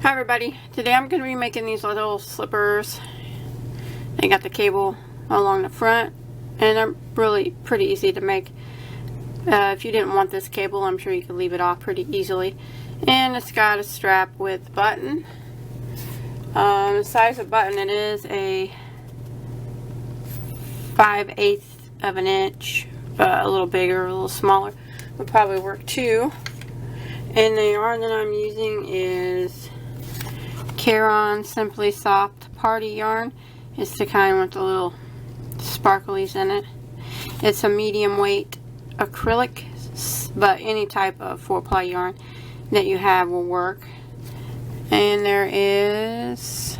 Hi everybody, today I'm going to be making these little slippers. They got the cable along the front and they're really pretty easy to make. If you didn't want this cable, I'm sure you could leave it off pretty easily. And it's got a strap with button. The size of button, it is a 5/8 of an inch, a little bigger, a little smaller would probably work too. And the yarn that I'm using is Caron Simply Soft Party yarn. It's the kind with the little sparklies in it. It's a medium weight acrylic, but any type of 4-ply yarn that you have will work. And there is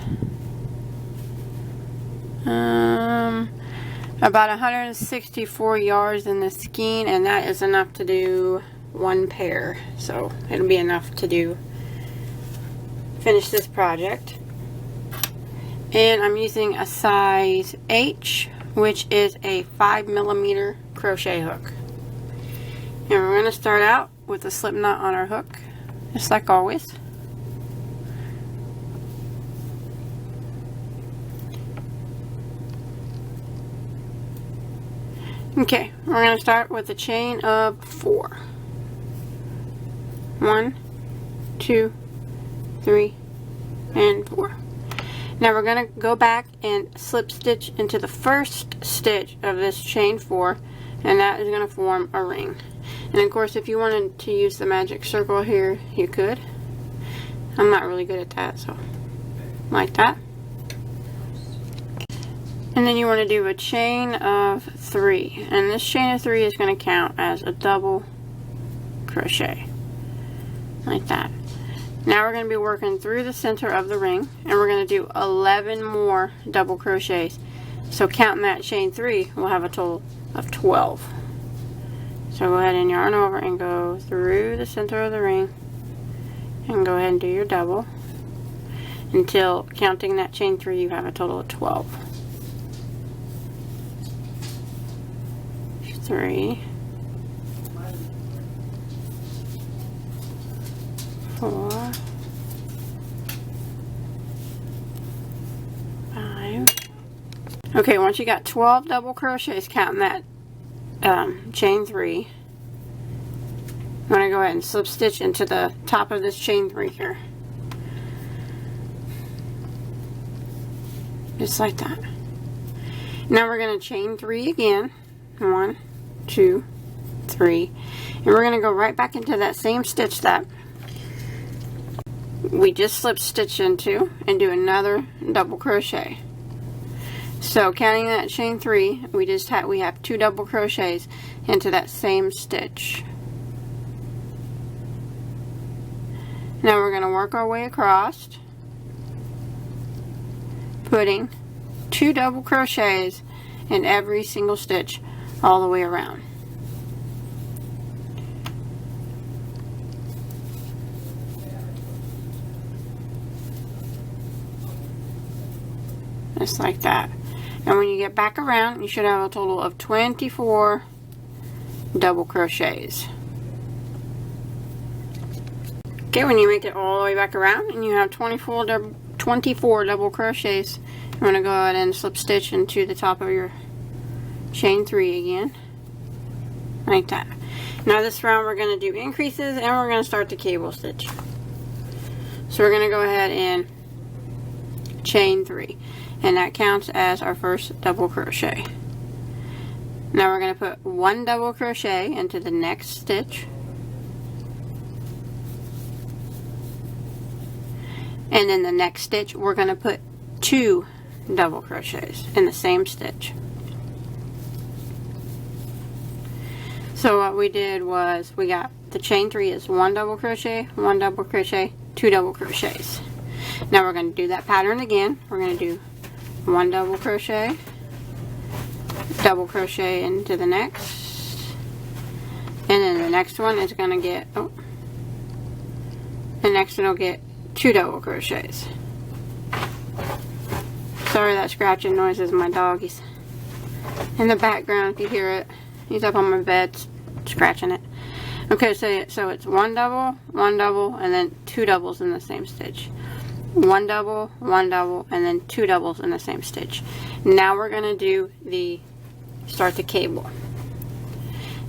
about 164 yards in the skein, and that is enough to do one pair, so it'll be enough to finish this project. And I'm using a size H, which is a 5mm crochet hook. And we're going to start out with a slip knot on our hook, just like always. Okay, we're going to start with a chain of 4. 1, 2, 3, and 4. Now we're going to go back and slip stitch into the first stitch of this chain 4, and that is going to form a ring. And of course, if you wanted to use the magic circle here, you could. I'm not really good at that, so like that. And then you want to do a chain of 3, and this chain of 3 is going to count as a double crochet, like that. Now we're going to be working through the center of the ring, and we're going to do 11 more double crochets. So counting that chain 3, we'll have a total of 12. So go ahead and yarn over and go through the center of the ring, and go ahead and do your double until, counting that chain 3, you have a total of 12. 3, 4, 5. Okay, once you got 12 double crochets, counting that chain 3, I'm going to go ahead and slip stitch into the top of this chain 3 here, just like that. Now we're going to chain 3 again. 1, 2, 3, and we're going to go right back into that same stitch that we just slip stitch into and do another double crochet. So counting that chain 3, we have 2 double crochets into that same stitch. Now we're going to work our way across, putting 2 double crochets in every single stitch all the way around. Just like that. And when you get back around, you should have a total of 24 double crochets. Okay, when you make it all the way back around and you have 24 double crochets, you want to go ahead and slip stitch into the top of your chain 3 again, like that. Now this round we're going to do increases, and we're going to start the cable stitch. So we're going to go ahead and chain 3, and that counts as our first double crochet. Now we're going to put 1 double crochet into the next stitch, and in the next stitch we're going to put 2 double crochets in the same stitch. So what we did was, we got the chain 3 is 1 double crochet, 1 double crochet, 2 double crochets. Now we're going to do that pattern again. We're going to do 1 double crochet into the next, and then the next one is going to get, the next one will get 2 double crochets. Sorry, that scratching noise is my dog. He's in the background if you hear it. He's up on my bed scratching it. Okay, so it's one double, and then 2 doubles in the same stitch. One double, and then 2 doubles in the same stitch. Now we're going to do start the cable.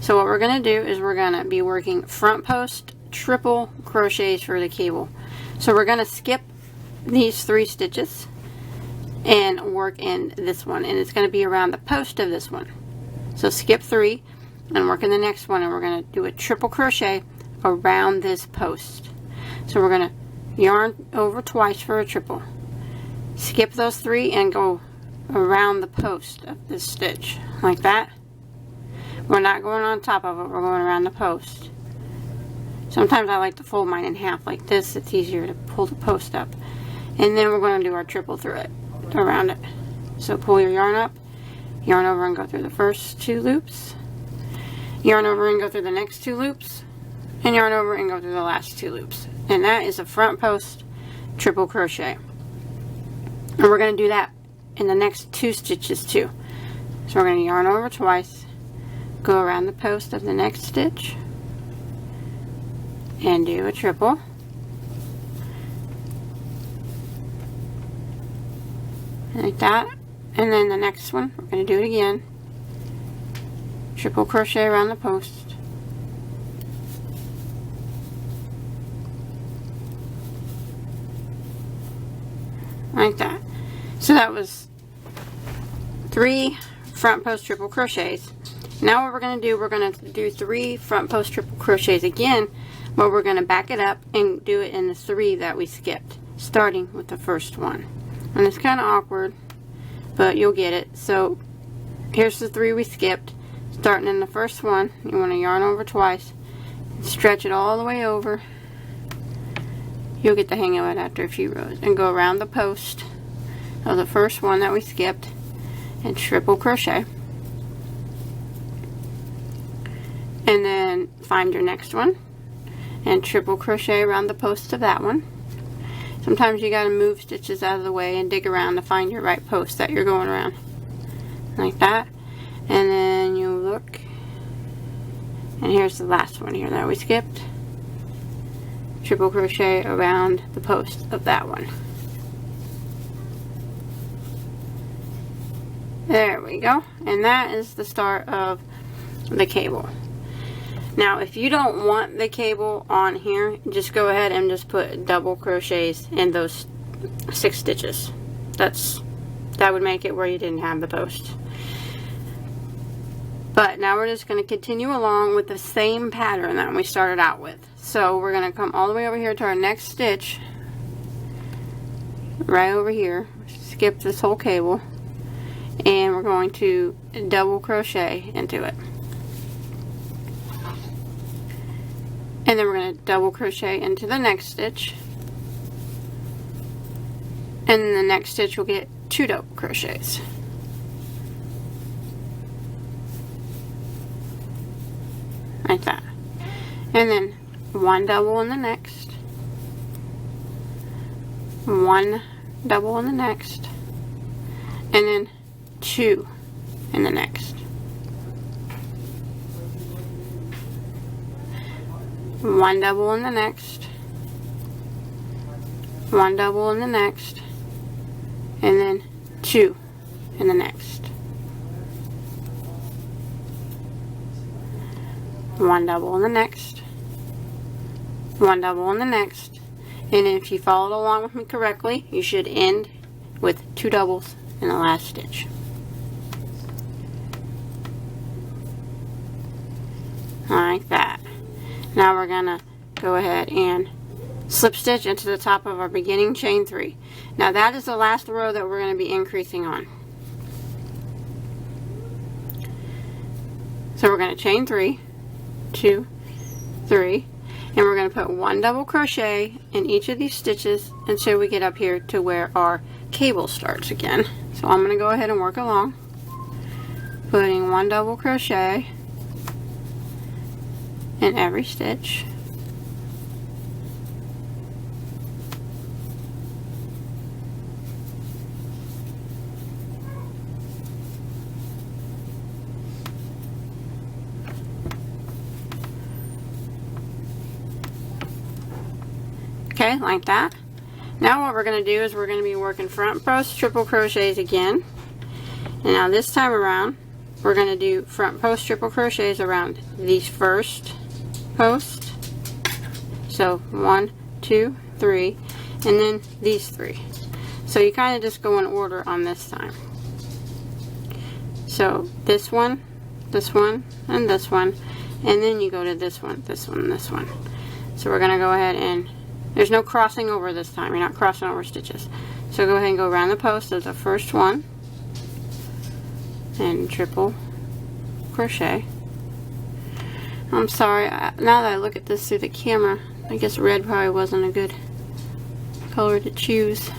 So what we're going to do is we're going to be working front post triple crochets for the cable. So we're going to skip these 3 stitches and work in this one, and it's going to be around the post of this one. So skip 3 and work in the next one, and we're going to do a triple crochet around this post. So we're going to yarn over twice for a triple, skip those 3 and go around the post of this stitch like that. We're not going on top of it, we're going around the post. Sometimes I like to fold mine in half like this, it's easier to pull the post up. And then we're going to do our triple through it, around it. So pull your yarn up, yarn over and go through the first 2 loops, yarn over and go through the next 2 loops, and yarn over and go through the last 2 loops. And that is a front post triple crochet. And we're going to do that in the next 2 stitches too. So we're going to yarn over twice, go around the post of the next stitch, and do a triple. Like that. And then the next one, we're going to do it again. Triple crochet around the post. Like that. So that was 3 front post triple crochets. Now what we're going to do, we're going to do 3 front post triple crochets again, but we're going to back it up and do it in the 3 that we skipped, starting with the first one. And it's kind of awkward, but you'll get it. So here's the 3 we skipped. Starting in the first one, you want to yarn over twice, stretch it all the way over. You'll get the hang of it after a few rows, and go around the post of the first one that we skipped and triple crochet. And then find your next one and triple crochet around the post of that one. Sometimes you gotta move stitches out of the way and dig around to find your right post that you're going around. Like that. And then you look, and here's the last one here that we skipped. Triple crochet around the post of that one. There we go. And that is the start of the cable. Now if you don't want the cable on here, just go ahead and just put double crochets in those 6 stitches. That would make it where you didn't have the post. But now we're just going to continue along with the same pattern that we started out with. So we're going to come all the way over here to our next stitch, right over here, skip this whole cable, and we're going to double crochet into it. And then we're going to double crochet into the next stitch, and then the next stitch we'll get 2 double crochets. Like that. And then 1 double in the next, 1 double in the next, and then 2 in the next. 1 double in the next, 1 double in the next, and then 2 in the next. 1 double in the next, 1 double in the next, and if you followed along with me correctly, you should end with 2 doubles in the last stitch. Like that. Now we're gonna go ahead and slip stitch into the top of our beginning chain 3. Now that is the last row that we're going to be increasing on. So we're going to chain 3, 2, 3, and we're going to put 1 double crochet in each of these stitches until we get up here to where our cable starts again. So I'm going to go ahead and work along, putting 1 double crochet in every stitch. Okay, like that. Now what we're going to do is we're going to be working front post triple crochets again. And now this time around, we're going to do front post triple crochets around these first posts. So 1, 2, 3, and then these 3. So you kind of just go in order on this time. So this one, and this one, and then you go to this one, this one, and this one. So we're going to go ahead and, there's no crossing over this time, you're not crossing over stitches. So go ahead and go around the post of the first one, and triple crochet. I'm sorry, now that I look at this through the camera, I guess red probably wasn't a good color to choose.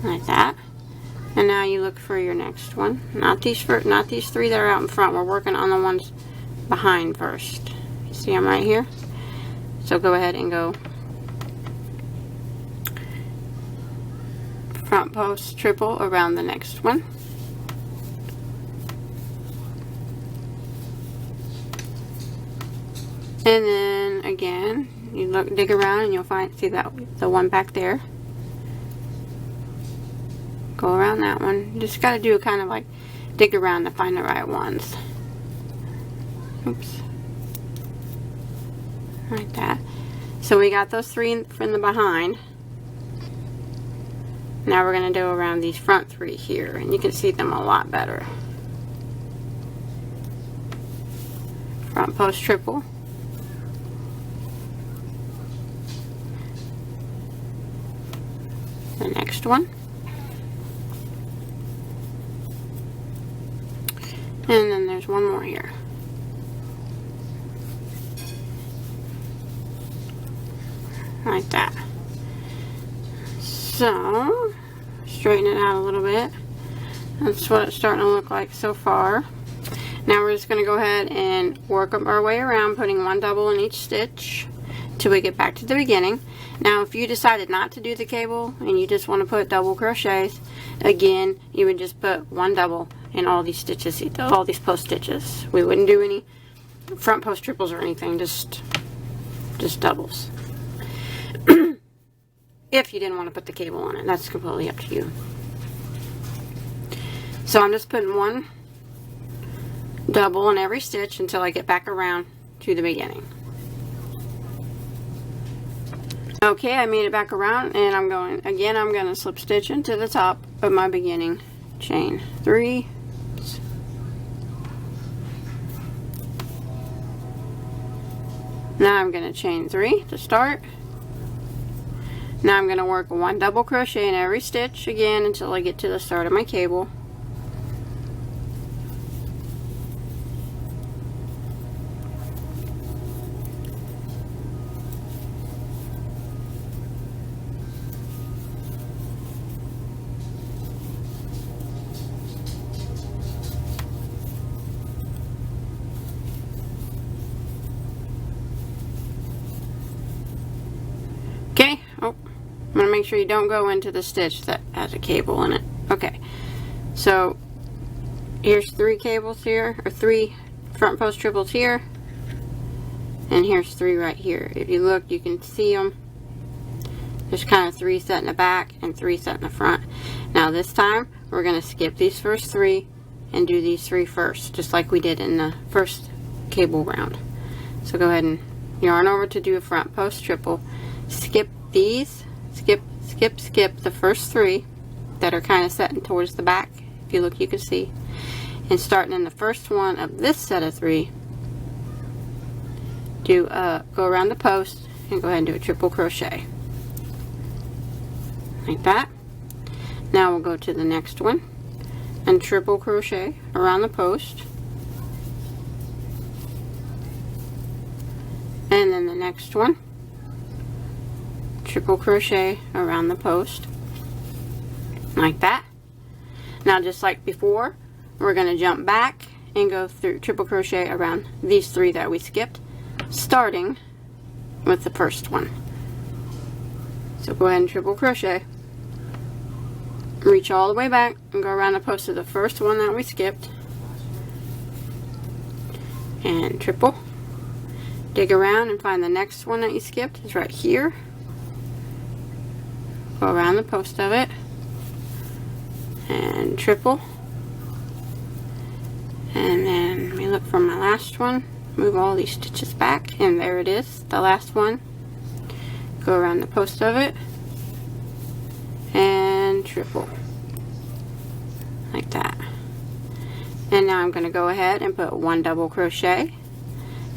Like that. And now you look for your next one. Not these 3 that are out in front. We're working on the ones behind first. You see them right here? So go ahead and go front post triple around the next one. And then again, you dig around and you'll see that the one back there. Go around that one. You just got to do kind of like dig around to find the right ones. Oops. Like that. So we got those 3 from the behind. Now we're going to go around these front 3 here, and you can see them a lot better. Front post triple. The next one. And then there's one more here. Like that. So, straighten it out a little bit. That's what it's starting to look like so far. Now we're just going to go ahead and work our way around, putting 1 double in each stitch till we get back to the beginning. Now if you decided not to do the cable and you just want to put double crochets, again you would just put 1 double in all these stitches, all these post stitches. We wouldn't do any front post triples or anything, just doubles. If you didn't want to put the cable on it, that's completely up to you. So I'm just putting 1 double in every stitch until I get back around to the beginning. Okay, I made it back around, and I'm going to slip stitch into the top of my beginning chain 3. Now I'm going to chain 3 to start. Now I'm going to work 1 double crochet in every stitch again until I get to the start of my cable. Okay, oh, I'm going to make sure you don't go into the stitch that has a cable in it. Okay, so here's 3 cables here, or 3 front post triples here, and here's 3 right here. If you look, you can see them. There's kind of 3 set in the back and 3 set in the front. Now this time, we're going to skip these first 3 and do these 3 first, just like we did in the first cable round. So go ahead and yarn over to do a front post triple. Skip these, skip the first 3 that are kind of setting towards the back. If you look, you can see. And starting in the first one of this set of 3, go around the post and go ahead and do a triple crochet. Like that. Now we'll go to the next one and triple crochet around the post. And then the next one, triple crochet around the post, like that. Now just like before, we're going to jump back and go through triple crochet around these 3 that we skipped, starting with the first one. So go ahead and triple crochet, reach all the way back and go around the post of the first one that we skipped, and triple, dig around and find the next one that you skipped. It's right here. Go around the post of it and triple, and then we look for my last one, move all these stitches back, and there it is, the last one. Go around the post of it and triple like that. And now I'm going to go ahead and put 1 double crochet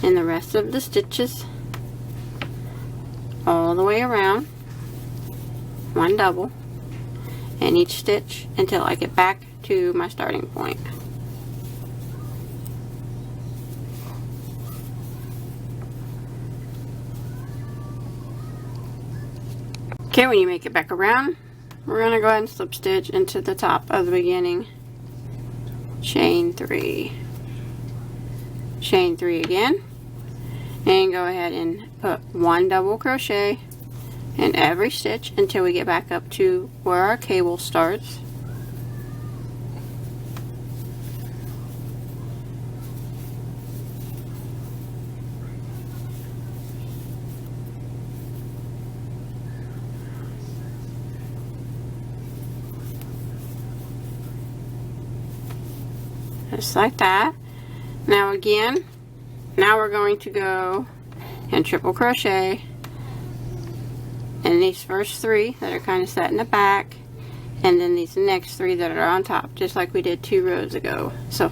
in the rest of the stitches all the way around, 1 double in each stitch until I get back to my starting point. Okay, when you make it back around, we're going to go ahead and slip stitch into the top of the beginning. Chain 3. Chain 3 again. And go ahead and put 1 double crochet in every stitch until we get back up to where our cable starts. Just like that. Now again, now we're going to go and triple crochet in these first 3 that are kind of set in the back, and then these next 3 that are on top, just like we did 2 rows ago. So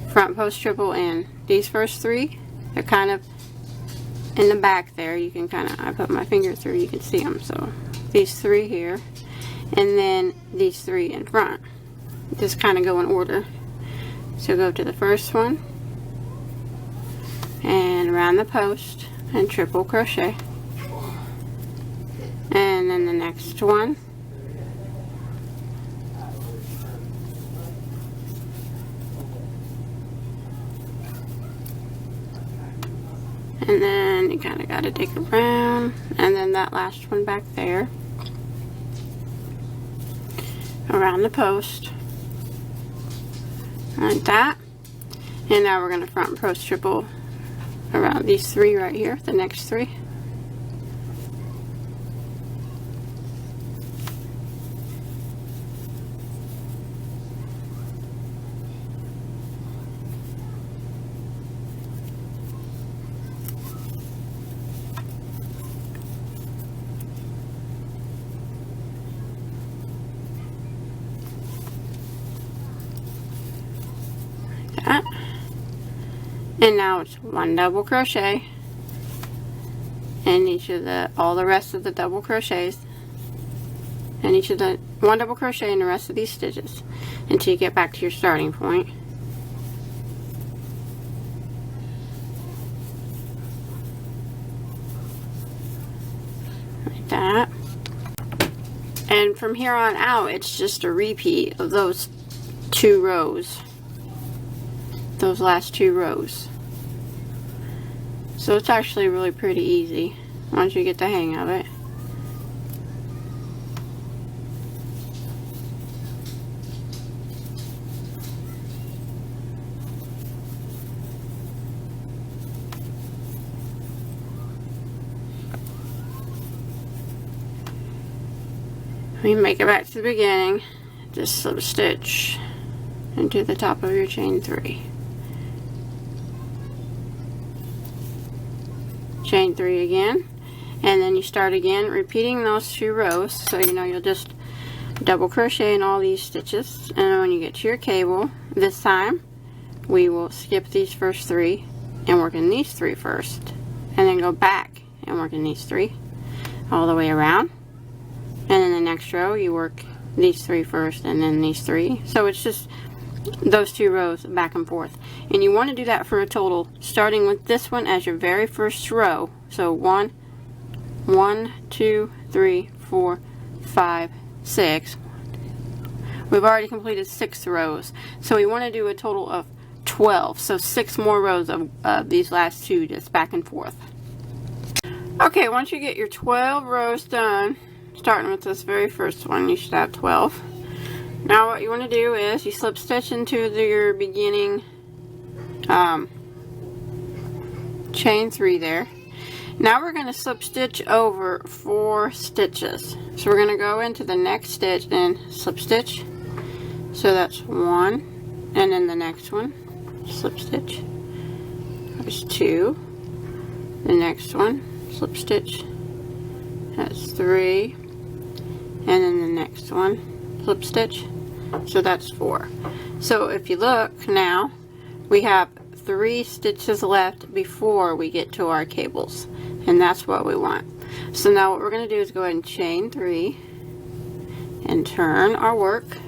front post triple in these first 3, they're kind of in the back there. You can kind of, I put my finger through, you can see them. So these 3 here, and then these 3 in front. Just kind of go in order. So go to the first one and around the post and triple crochet, and then the next one, and then you kind of got to dig around, and then that last one back there around the post like that. And now we're going to front post triple around these 3 right here, the next 3. Like that. And now it's 1 double crochet in each of the, all the rest of the double crochets, and each of the 1 double crochet in the rest of these stitches until you get back to your starting point. Like that. And from here on out, it's just a repeat of those 2 rows. Those last 2 rows. So it's actually really pretty easy once you get the hang of it. When you make it back to the beginning, just slip stitch into the top of your chain 3. Chain 3 again, and then you start again repeating those 2 rows. So you know, you'll just double crochet in all these stitches, and when you get to your cable, this time we will skip these first 3 and work in these 3 first, and then go back and work in these 3 all the way around, and then the next row you work these 3 first and then these 3. So it's just those 2 rows back and forth, and you want to do that for a total, starting with this one as your very first row. So 1, 2, 3, 4, 5, 6. We've already completed 6 rows, so we want to do a total of 12, so 6 more rows of these last 2 just back and forth. Okay, once you get your 12 rows done, starting with this very first one, you should have 12. Now what you want to do is you slip stitch into your beginning chain 3 there. Now we're going to slip stitch over 4 stitches. So we're going to go into the next stitch and slip stitch. So that's 1, and then the next one, slip stitch. There's 2. The next one, slip stitch. That's 3, and then the next one, slip stitch. So that's 4. So if you look now, we have 3 stitches left before we get to our cables, and that's what we want. So now what we're going to do is go ahead and chain 3 and turn our work.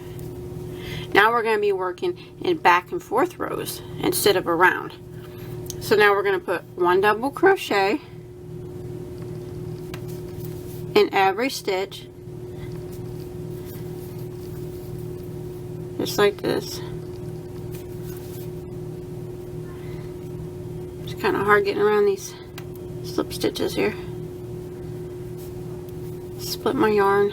Now we're going to be working in back and forth rows instead of around. So now we're going to put 1 double crochet in every stitch, just like this. It's kind of hard getting around these slip stitches here. Split my yarn.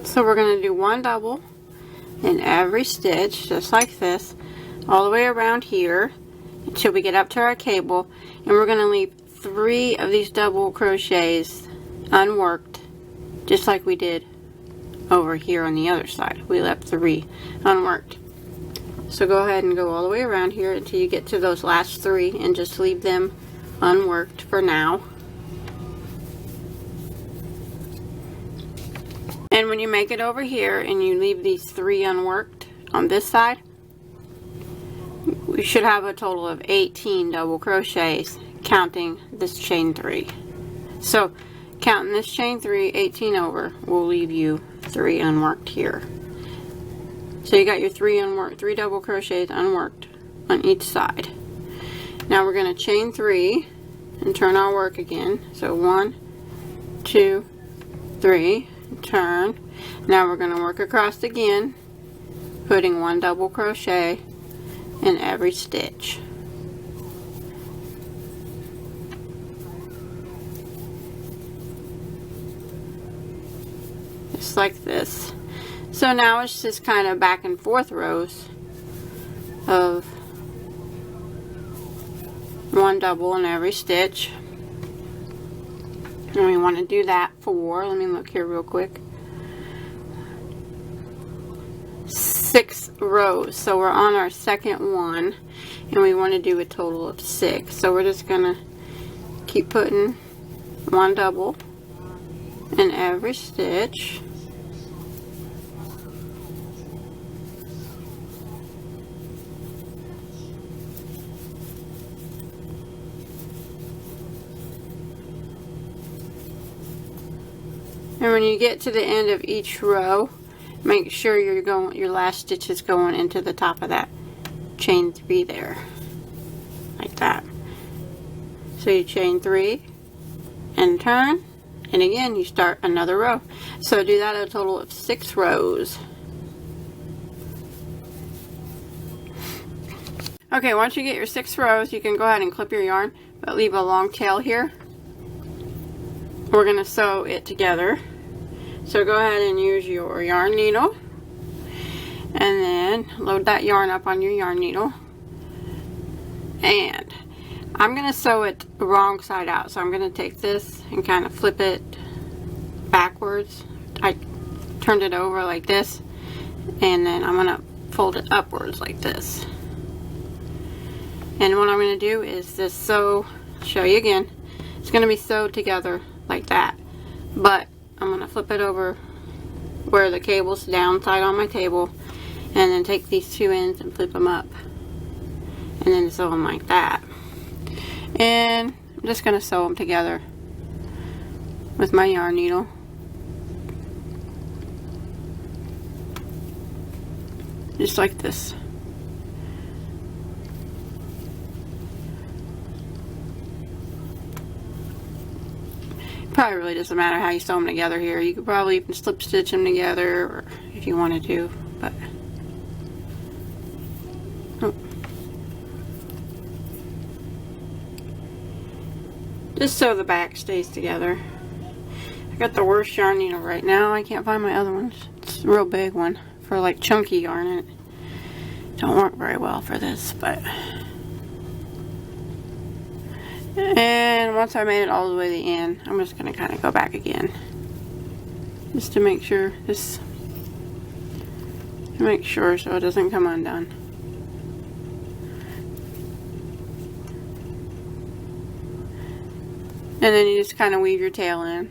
So we're going to do 1 double in every stitch, just like this, all the way around here until we get up to our cable, and we're going to leave 3 of these double crochets unworked, just like we did over here on the other side. We left 3 unworked. So go ahead and go all the way around here until you get to those last 3 and just leave them unworked for now. And when you make it over here and you leave these 3 unworked on this side, we should have a total of 18 double crochets counting this chain 3. So counting this chain 3, 18 over, will leave you 3 unworked here. So you got your 3 double crochets unworked on each side. Now we're going to chain 3 and turn our work again. So 1, 2, 3. Turn. Now we're going to work across again, putting 1 double crochet in every stitch. Just like this. So now it's just kind of back and forth rows of 1 double in every stitch. And we want to do that for, let me look here real quick, 6 rows. So we're on our second one, and we want to do a total of 6. So we're just going to keep putting 1 double in every stitch. And when you get to the end of each row, make sure your last stitch is going into the top of that chain 3 there, like that. So you chain 3 and turn, and again you start another row. So do that a total of 6 rows. Okay, once you get your 6 rows, you can go ahead and clip your yarn, but leave a long tail here. We're going to sew it together. So go ahead and use your yarn needle, and then load that yarn up on your yarn needle. And I'm going to sew it wrong side out. So I'm going to take this and kind of flip it backwards. I turned it over like this, and then I'm going to fold it upwards like this. And what I'm going to do is just sew, show you again, it's going to be sewed together like that, but I'm going to flip it over where the cable's downside on my table, and then take these 2 ends and flip them up, and then sew them like that. And I'm just going to sew them together with my yarn needle. Just like this. Probably really doesn't matter how you sew them together here. You could probably even slip stitch them together, or if you wanted to, but just so the back stays together. I got the worst yarn needle right now. I can't find my other ones. It's a real big one for like chunky yarn, and it don't work very well for this, but. And once I made it all the way to the end, I'm just going to kind of go back again. Just to make sure so it doesn't come undone. And then you just kind of weave your tail in.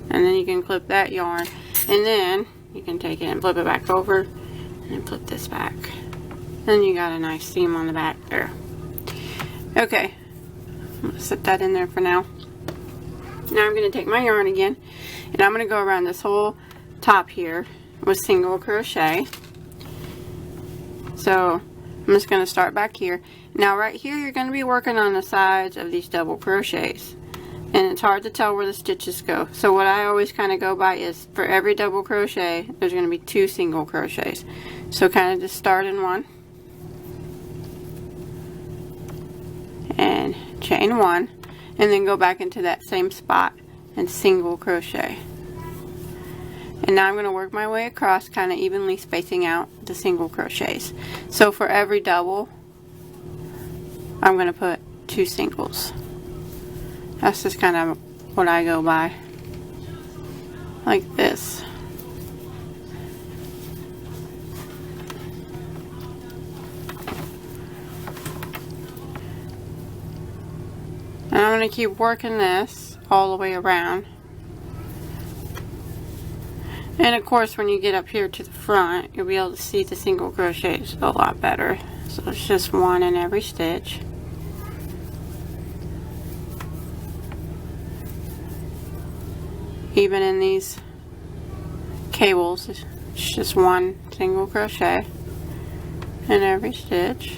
And then you can clip that yarn. And then you can take it and flip it back over. And then flip this back. Then you got a nice seam on the back there. Okay, I'm going to set that in there for now. Now I'm going to take my yarn again, and I'm going to go around this whole top here with single crochet. So I'm just going to start back here. Now right here you're going to be working on the sides of these double crochets, and it's hard to tell where the stitches go. So what I always kind of go by is for every double crochet there's going to be 2 single crochets. So kind of just start in one and chain 1, and then go back into that same spot and single crochet. And now I'm going to work my way across, kind of evenly spacing out the single crochets. So for every double I'm going to put 2 singles. That's just kind of what I go by, like this. And I'm going to keep working this all the way around. And of course when you get up here to the front, you'll be able to see the single crochets a lot better. So it's just 1 in every stitch. Even in these cables, it's just 1 single crochet in every stitch.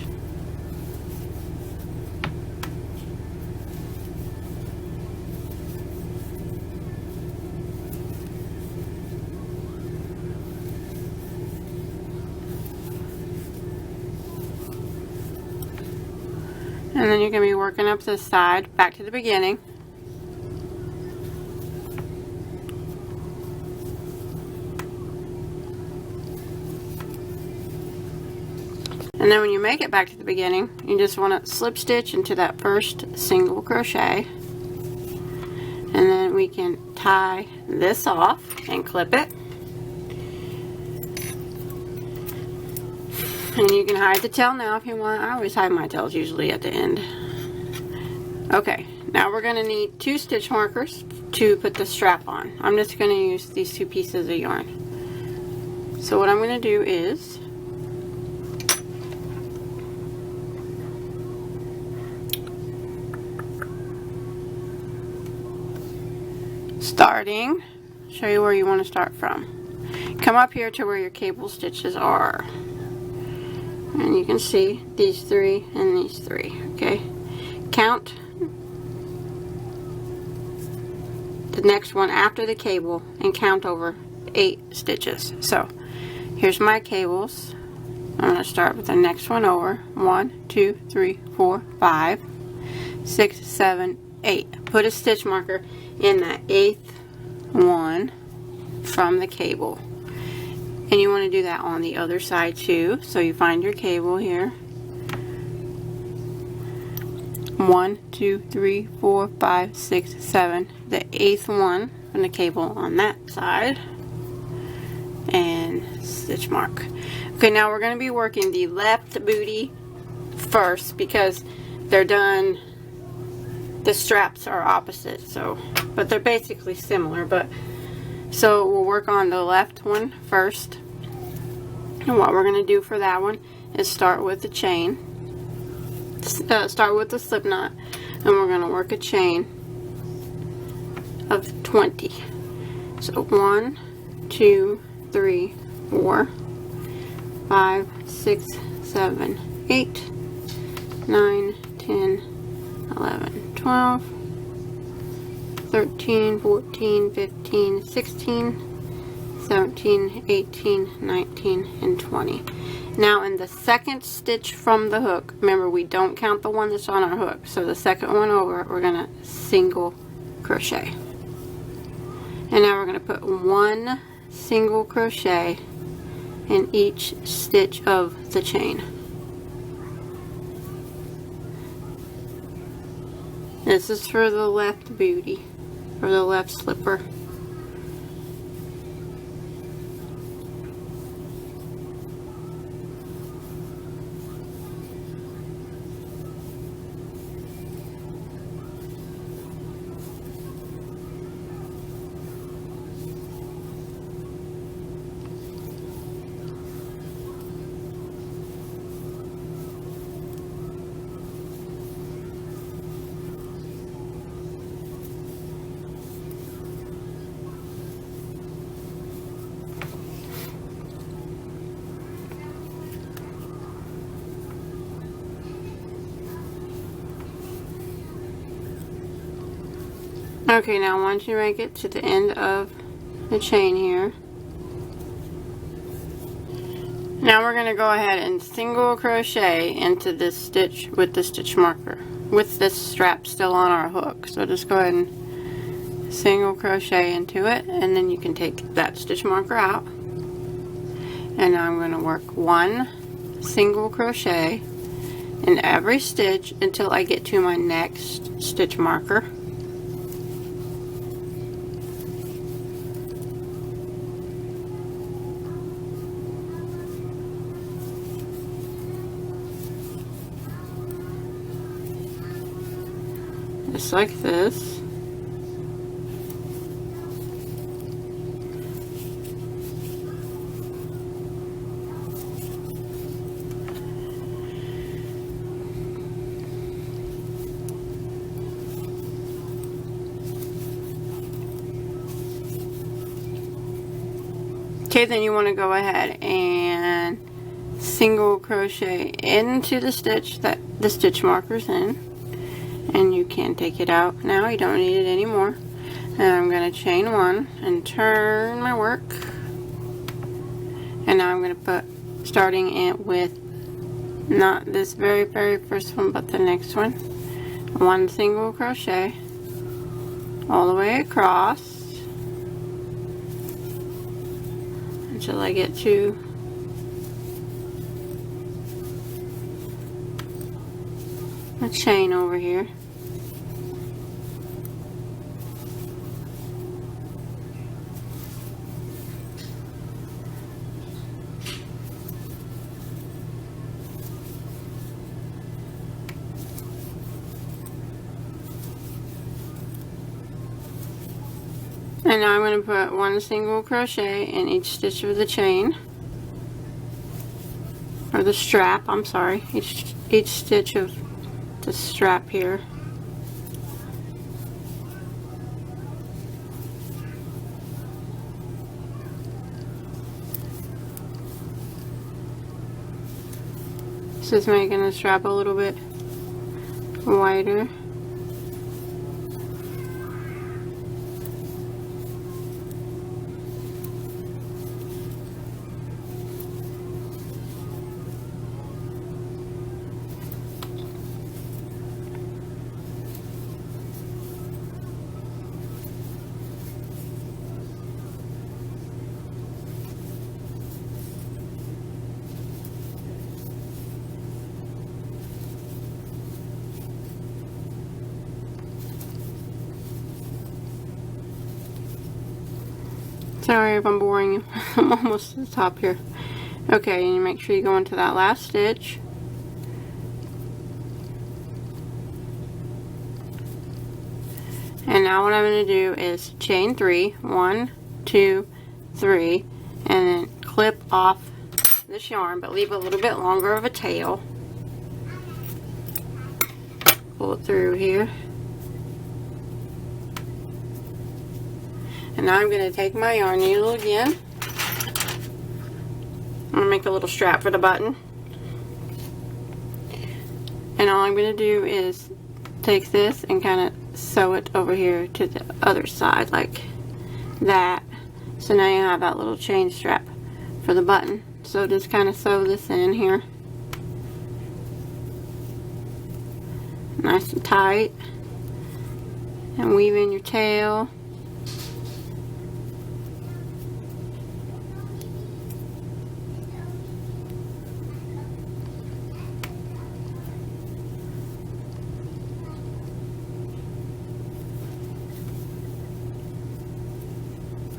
And then you're going to be working up this side, back to the beginning. And then when you make it back to the beginning, you just want to slip stitch into that first single crochet. And then we can tie this off and clip it. And you can hide the tail now if you want. I always hide my tails usually at the end. Okay, now we're going to need 2 stitch markers to put the strap on. I'm just going to use these 2 pieces of yarn. So what I'm going to do is show you where you want to start from. Come up here to where your cable stitches are. And you can see these 3 and these 3, okay? Count the next one after the cable and count over 8 stitches. So here's my cables. I'm going to start with the next one over. 1, 2, 3, 4, 5, 6, 7, 8. Put a stitch marker in that 8th one from the cable. And you want to do that on the other side too. So you find your cable here. 1, 2, 3, 4, 5, 6, 7. The 8th one from the cable on that side. And stitch mark. Okay, now we're going to be working the left booty first because they're done. The straps are opposite, so but they're basically similar. But so we'll work on the left one first, and what we're going to do for that one is start with the chain, start with the slip knot, and we're going to work a chain of 20. So 1, 2, 3, 4, 5, 6, 7, 8, 9, 10, 11, 12. 12, 13, 14, 15, 16, 17, 18, 19, and 20. Now in the second stitch from the hook, remember we don't count the one that's on our hook, so the second one over, we're going to single crochet. And now we're going to put one single crochet in each stitch of the chain. This is for the left booty, or the left slipper. Okay, now once you make it to the end of the chain here, now we're going to go ahead and single crochet into this stitch with the stitch marker, with this strap still on our hook. So just go ahead and single crochet into it, and then you can take that stitch marker out. And now I'm going to work one single crochet in every stitch until I get to my next stitch marker. Just like this. Okay, then you want to go ahead and single crochet into the stitch that the stitch marker's in. And you can take it out now, you don't need it anymore. And I'm going to chain one and turn my work. And now I'm going to put, starting it with not this very first one, but the next one single crochet all the way across until I get to a chain over here. And now I'm going to put one single crochet in each stitch of the chain, or the strap, I'm sorry, each stitch of the strap here. This is making the strap a little bit wider. Sorry if I'm boring you. I'm almost to the top here. Okay, and you make sure you go into that last stitch. And now what I'm going to do is chain 3, 1, 2, 3, and then clip off this yarn, but leave a little bit longer of a tail. Pull it through here. And now I'm going to take my yarn needle again. I'm going to make a little strap for the button. And all I'm going to do is take this and kind of sew it over here to the other side like that. So now you have that little chain strap for the button. So just kind of sew this in here. Nice and tight. And weave in your tail.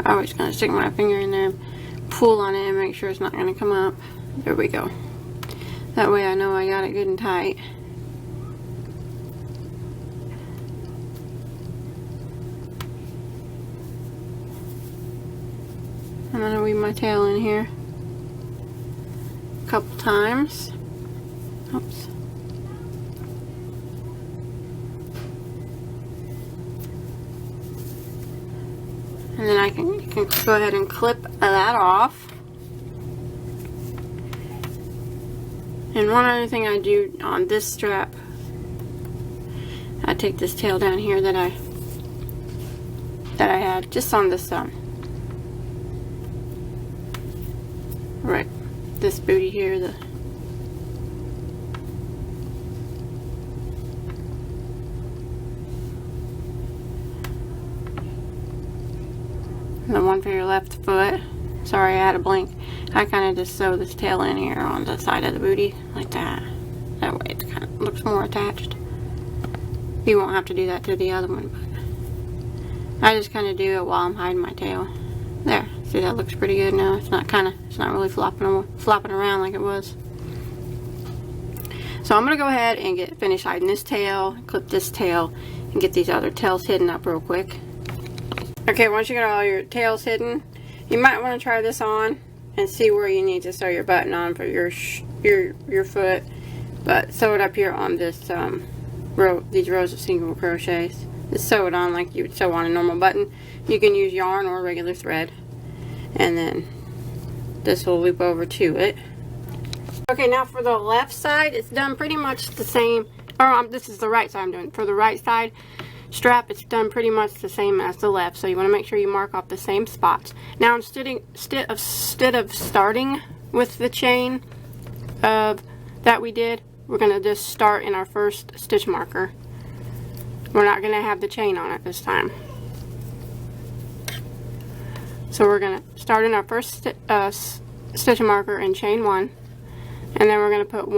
I'm always going to stick my finger in there, pull on it, and make sure it's not going to come up. There we go. That way I know I got it good and tight. I'm going to weave my tail in here a couple times. Oops. And then I can go ahead and clip that off. And one other thing I do on this strap, I take this tail down here that I had just on this right, this booty here, the one for your left foot. Sorry, I had a blink. I kind of just sew this tail in here on the side of the booty like that. That way it kind of looks more attached. You won't have to do that to the other one, but I just kind of do it while I'm hiding my tail. There. See, that looks pretty good now. It's not really flopping around like it was. So I'm gonna go ahead and finish hiding this tail, clip this tail, and get these other tails hidden up real quick. Okay, once you get all your tails hidden, you might want to try this on and see where you need to sew your button on for your foot. But sew it up here on this these rows of single crochets. Just sew it on like you would sew on a normal button. You can use yarn or regular thread, and then this will loop over to it. Okay, now for the left side, it's done pretty much the same. Or this is the right side I'm doing. For the right side strap, it's done pretty much the same as the left, so you want to make sure you mark off the same spots. Now instead of starting with the chain that we did, we're going to just start in our first stitch marker. We're not going to have the chain on it this time. So we're going to start in our first stitch marker and chain 1, and then we're going to put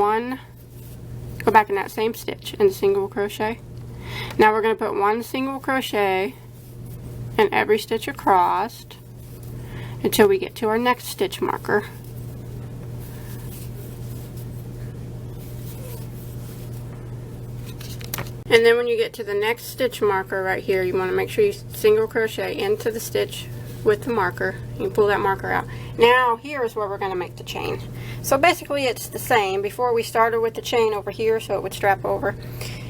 go back in that same stitch and single crochet. Now we're going to put 1 single crochet in every stitch across until we get to our next stitch marker. And then when you get to the next stitch marker right here, you want to make sure you single crochet into the stitch with the marker. You can pull that marker out. Now here's where we're going to make the chain. So basically it's the same. Before we started with the chain over here so it would strap over.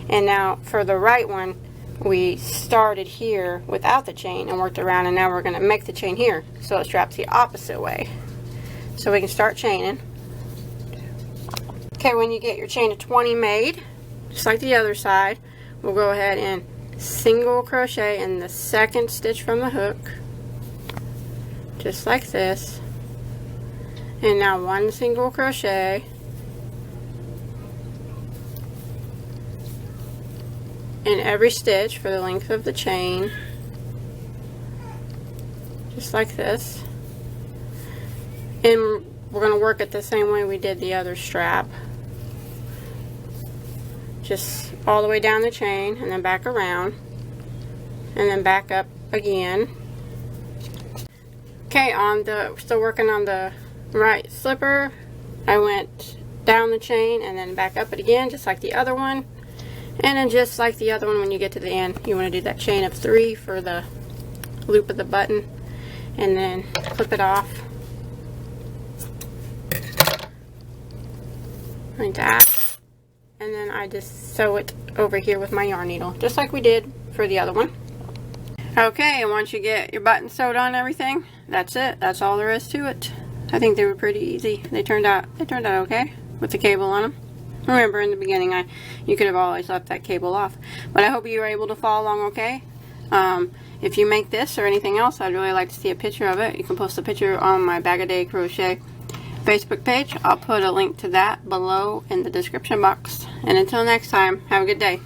And now for the right one, we started here without the chain and worked around, and now we're going to make the chain here so it straps the opposite way. So we can start chaining. Okay, when you get your chain of 20 made, just like the other side, we'll go ahead and single crochet in the second stitch from the hook, just like this. And now 1 single crochet in every stitch for the length of the chain, just like this. And we're going to work it the same way we did the other strap, just all the way down the chain and then back around and then back up again. Okay, still working on the right slipper, I went down the chain and then back up it again, just like the other one. And then just like the other one, when you get to the end, you want to do that chain of 3 for the loop of the button, and then clip it off like that. And then I just sew it over here with my yarn needle, just like we did for the other one. Okay, and once you get your button sewed on and everything, that's it. That's all there is to it. I think they were pretty easy. They turned out okay with the cable on them. Remember, in the beginning, you could have always left that cable off. But I hope you were able to follow along okay. If you make this or anything else, I'd really like to see a picture of it. You can post a picture on my Bagoday Crochet Facebook page. I'll put a link to that below in the description box. And until next time, have a good day.